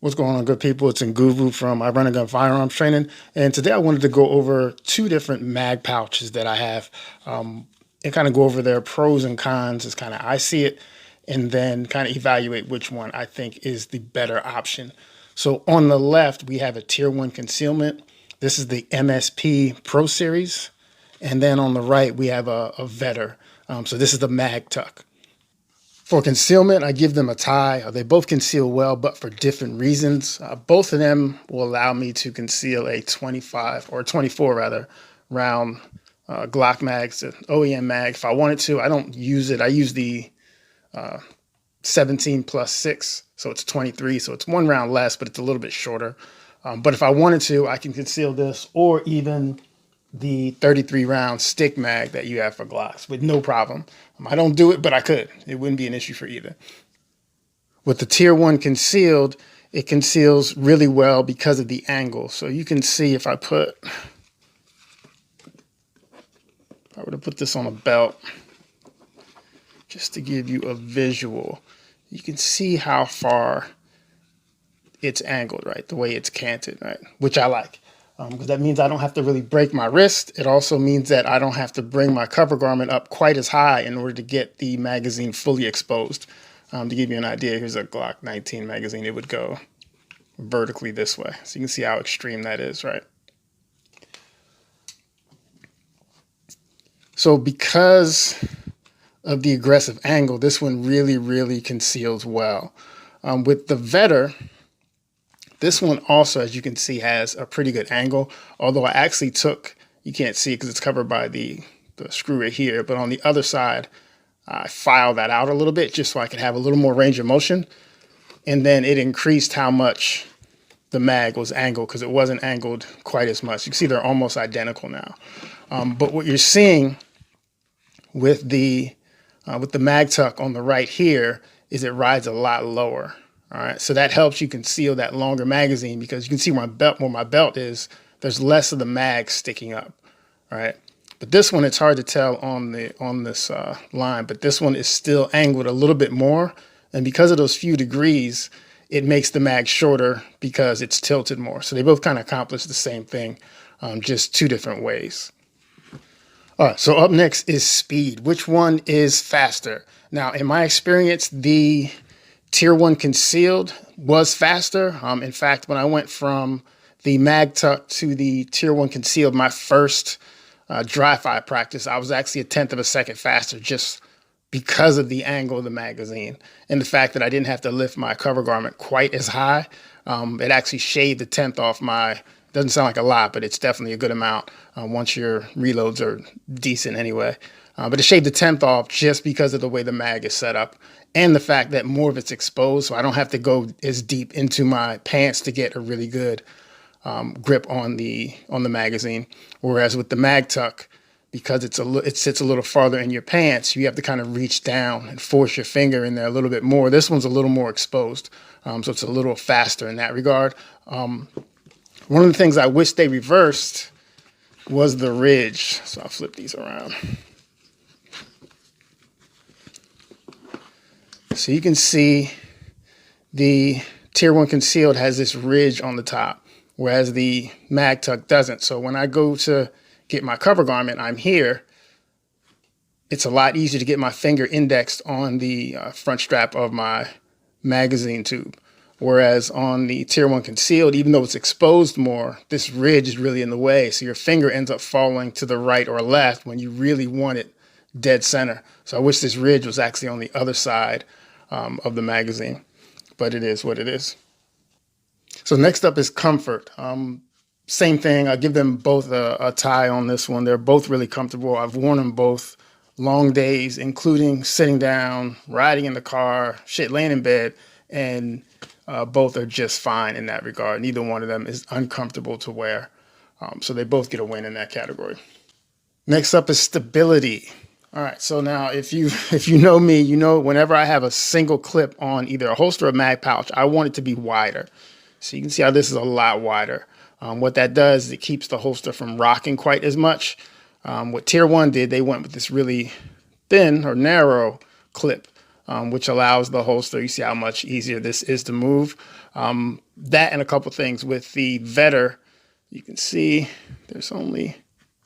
What's going on, good people? It's Nguvu from I Run a Gun Firearms Training, and today I wanted to go over two different mag pouches that I have, and kind of go over their pros and cons as kind of I see it, and then kind of evaluate which one I think is the better option. So on the left, we have a Tier 1 Concealment. This is the MSP Pro Series, and then on the right, we have a Vedder. So this is the Magtuck. For concealment, I give them a tie. They both conceal well, but for different reasons. Both of them will allow me to conceal a 25 or 24 rather round Glock mags, OEM mag. If I wanted to, I don't use it. I use the 17 plus 6, so it's 23. So it's one round less, but it's a little bit shorter. But if I wanted to, I can conceal this or even the 33 round stick mag that you have for Glocks with no problem. I don't do it, but I could. It wouldn't be an issue for either. With the Tier 1 concealed, it conceals really well because of the angle. So you can see if I were to put this on a belt, just to give you a visual, you can see how far it's angled, right? The way it's canted, right? Which I like. Because that means I don't have to really break my wrist. It also means that I don't have to bring my cover garment up quite as high in order to get the magazine fully exposed. To give you an idea, here's a Glock 19 magazine. It would go vertically this way. So you can see how extreme that is, right? So because of the aggressive angle, this one really, really conceals well. With the Vedder, this one also, as you can see, has a pretty good angle, although I actually took, you can't see it because it's covered by the screw right here, but on the other side, I filed that out a little bit just so I could have a little more range of motion, and then it increased how much the mag was angled because it wasn't angled quite as much. You can see they're almost identical now. But what you're seeing with the Magtuck on the right here is it rides a lot lower. All right, so that helps you conceal that longer magazine because you can see where my belt is, there's less of the mag sticking up, right? But this one, it's hard to tell on this line, but this one is still angled a little bit more. And because of those few degrees, it makes the mag shorter because it's tilted more. So they both kind of accomplish the same thing, just two different ways. All right, so up next is speed. Which one is faster? Now, in my experience, the Tier 1 concealed was faster. In fact, when I went from the Magtuck to the Tier 1 concealed, my first dry fire practice, I was actually 1/10 of a second faster just because of the angle of the magazine and the fact that I didn't have to lift my cover garment quite as high. It actually shaved 1/10 off my, doesn't sound like a lot, but it's definitely a good amount once your reloads are decent anyway. But it shaved 1/10 off just because of the way the mag is set up and the fact that more of it's exposed, so I don't have to go as deep into my pants to get a really good grip on the magazine. Whereas with the Magtuck, because it sits a little farther in your pants, you have to kind of reach down and force your finger in there a little bit more. This one's a little more exposed, so it's a little faster in that regard. One of the things I wish they reversed was the ridge. So I'll flip these around. So you can see the Tier 1 concealed has this ridge on the top, whereas the Magtuck doesn't. So when I go to get my cover garment, I'm here. It's a lot easier to get my finger indexed on the front strap of my magazine tube. Whereas on the Tier 1 concealed, even though it's exposed more, this ridge is really in the way. So your finger ends up falling to the right or left when you really want it dead center. So I wish this ridge was actually on the other side of the magazine, but it is what it is. So next up is comfort. Same thing. I give them both a tie on this one. They're both really comfortable. I've worn them both long days, including sitting down, riding in the car, laying in bed, and both are just fine in that regard. Neither one of them is uncomfortable to wear. So they both get a win in that category. Next up is stability. All right, so now if you know me, you know whenever I have a single clip on either a holster or mag pouch, I want it to be wider. So you can see how this is a lot wider. What that does is it keeps the holster from rocking quite as much. What Tier 1 did, they went with this really thin or narrow clip. which allows the holster. You see how much easier this is to move. That and a couple things with the Vedder. You can see there's only,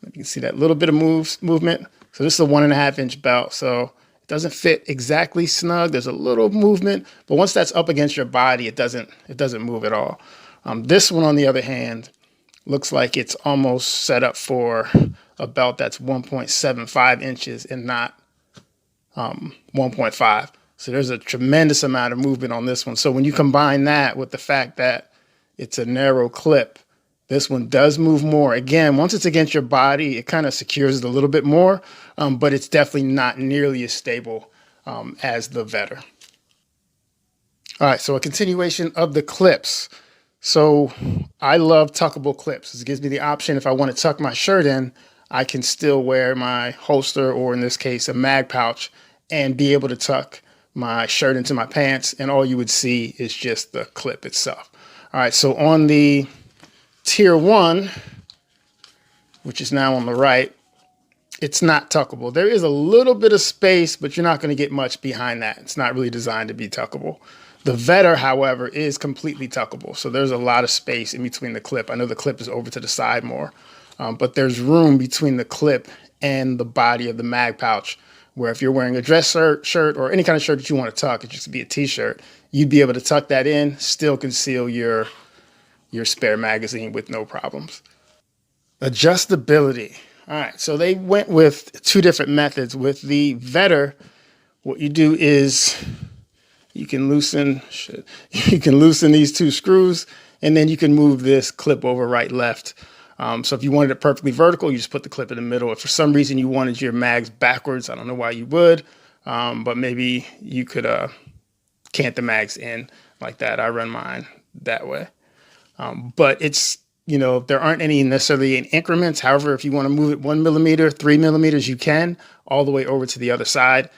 you can see that little bit of movement. So this is a 1.5 inch belt. So it doesn't fit exactly snug. There's a little movement, but once that's up against your body, it doesn't move at all. This one, on the other hand, looks like it's almost set up for a belt that's 1.75 inches and not 1.5. So there's a tremendous amount of movement on this one. So when you combine that with the fact that it's a narrow clip, this one does move more. Again, once it's against your body, it kind of secures it a little bit more, but it's definitely not nearly as stable as the Vedder. All right, so a continuation of the clips. So I love tuckable clips. This gives me the option, if I want to tuck my shirt in, I can still wear my holster, or in this case, a mag pouch, and be able to tuck my shirt into my pants, and all you would see is just the clip itself. All right, so on the Tier 1, which is now on the right, it's not tuckable. There is a little bit of space, but you're not going to get much behind that. It's not really designed to be tuckable. The Vedder, however, is completely tuckable. So there's a lot of space in between the clip. I know the clip is over to the side more, but there's room between the clip and the body of the mag pouch, where if you're wearing a dress shirt or any kind of shirt that you want to tuck, it just be a t-shirt, you'd be able to tuck that in, still conceal your spare magazine with no problems. Adjustability. All right, so they went with 2 different methods. With the Vedder, what you do is you can loosen these 2 screws, and then you can move this clip over right, left. So if you wanted it perfectly vertical, you just put the clip in the middle. If for some reason you wanted your mags backwards, I don't know why you would, but maybe you could cant the mags in like that. I run mine that way. But it's, there aren't any necessarily in increments. However, if you want to move it 1 millimeter, 3 millimeters, you can, all the way over to the other side.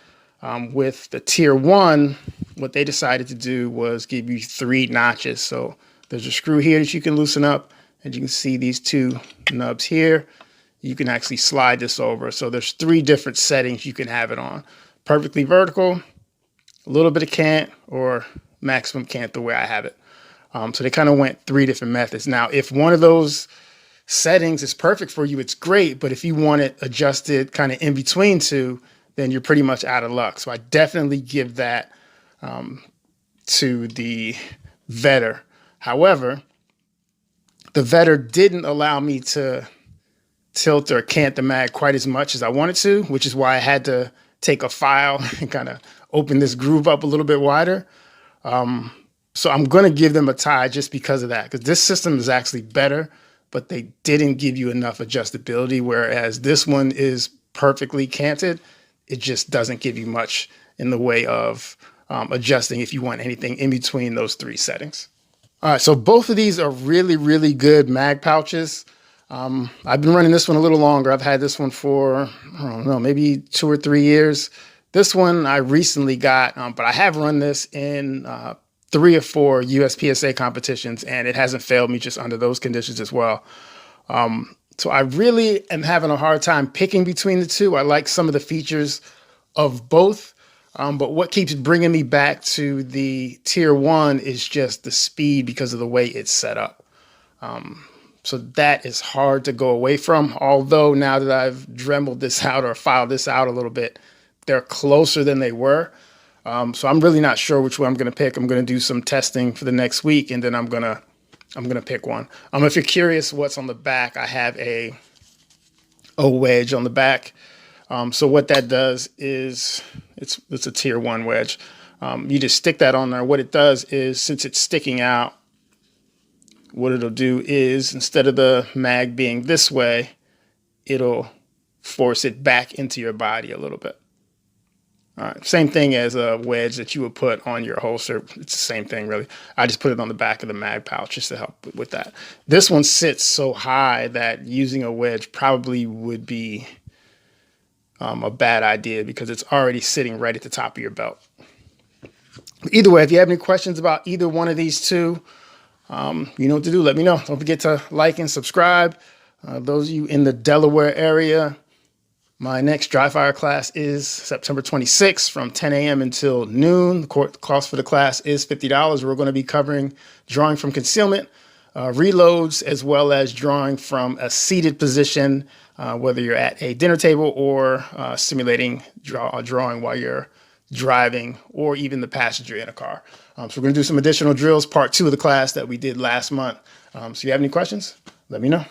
With the Tier 1, what they decided to do was give you 3 notches. So there's a screw here that you can loosen up, and you can see these 2 nubs here. You can actually slide this over. So there's 3 different settings you can have it on. Perfectly vertical, a little bit of cant, or maximum cant the way I have it. So they kind of went 3 different methods. Now, if one of those settings is perfect for you, it's great. But if you want it adjusted kind of in between 2, then you're pretty much out of luck. So I definitely give that to the Vedder. However, the Vedder didn't allow me to tilt or cant the mag quite as much as I wanted to, which is why I had to take a file and kind of open this groove up a little bit wider. So I'm going to give them a tie just because of that, because this system is actually better, but they didn't give you enough adjustability, whereas this one is perfectly canted. It just doesn't give you much in the way of adjusting if you want anything in between those 3 settings. All right, so both of these are really, really good mag pouches. I've been running this one a little longer. I've had this one for, I don't know, maybe 2 or 3 years. This one I recently got, but I have run this in 3 or 4 USPSA competitions, and it hasn't failed me just under those conditions as well. So I really am having a hard time picking between the 2. I like some of the features of both, but what keeps bringing me back to the Tier 1 is just the speed because of the way it's set up. So that is hard to go away from, although now that I've dremeled this out or filed this out a little bit, they're closer than they were. So I'm really not sure which one I'm going to pick. I'm going to do some testing for the next week, and then I'm going to pick one. If you're curious what's on the back, I have a wedge on the back. So what that does is it's a Tier 1 wedge. You just stick that on there. What it does is, since it's sticking out, what it'll do is, instead of the mag being this way, it'll force it back into your body a little bit. All right, same thing as a wedge that you would put on your holster. It's the same thing, really. I just put it on the back of the mag pouch just to help with that. This one sits so high that using a wedge probably would be a bad idea because it's already sitting right at the top of your belt. Either way, if you have any questions about either one of these 2, you know what to do. Let me know. Don't forget to like and subscribe. Those of you in the Delaware area, My next dry fire class is September 26th from 10 a.m. until noon. The cost for the class is $50. We're going to be covering drawing from concealment, reloads, as well as drawing from a seated position, whether you're at a dinner table or simulating drawing while you're driving, or even the passenger in a car. So we're going to do some additional drills, part 2 of the class that we did last month. So if you have any questions, let me know.